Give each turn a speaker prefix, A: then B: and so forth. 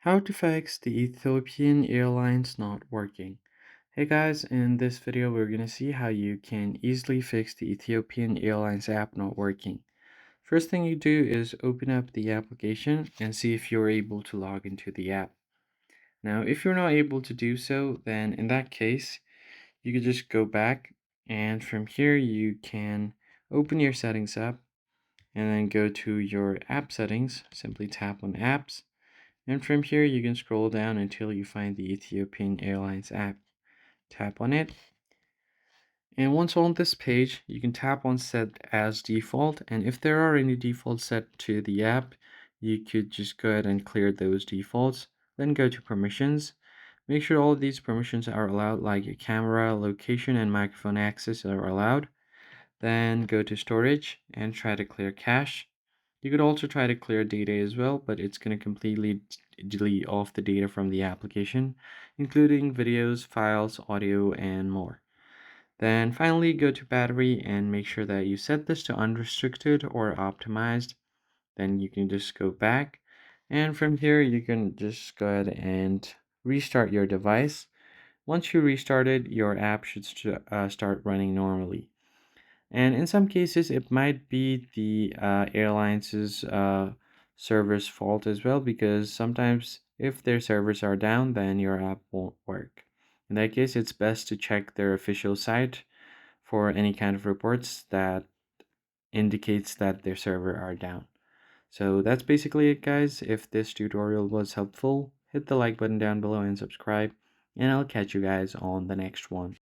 A: How to fix the Ethiopian Airlines not working. Hey guys, in this video we're going to see how you can easily fix the Ethiopian Airlines app not working. First thing you do is open up the application and see if you're able to log into the app. Now, if you're not able to do so, then in that case, you can just go back and from here you can open your settings up and then go to your app settings, simply tap on apps. And from here, you can scroll down until you find the Ethiopian Airlines app. Tap on it. And once on this page, you can tap on set as default. And if there are any defaults set to the app, you could just go ahead and clear those defaults. Then go to permissions. Make sure all of these permissions are allowed, like your camera, location, and microphone access are allowed. Then go to storage and try to clear cache. You could also try to clear data as well, but it's going to completely delete off the data from the application, including videos, files, audio, and more. Then finally go to battery and make sure that you set this to unrestricted or optimized. Then you can just go back, and from here you can just go ahead and restart your device. Once you restart it, your app should start running normally. And in some cases, it might be the airline's server's fault as well, because sometimes if their servers are down, then your app won't work. In that case, it's best to check their official site for any kind of reports that indicates that their server are down. So that's basically it, guys. If this tutorial was helpful, hit the like button down below and subscribe, and I'll catch you guys on the next one.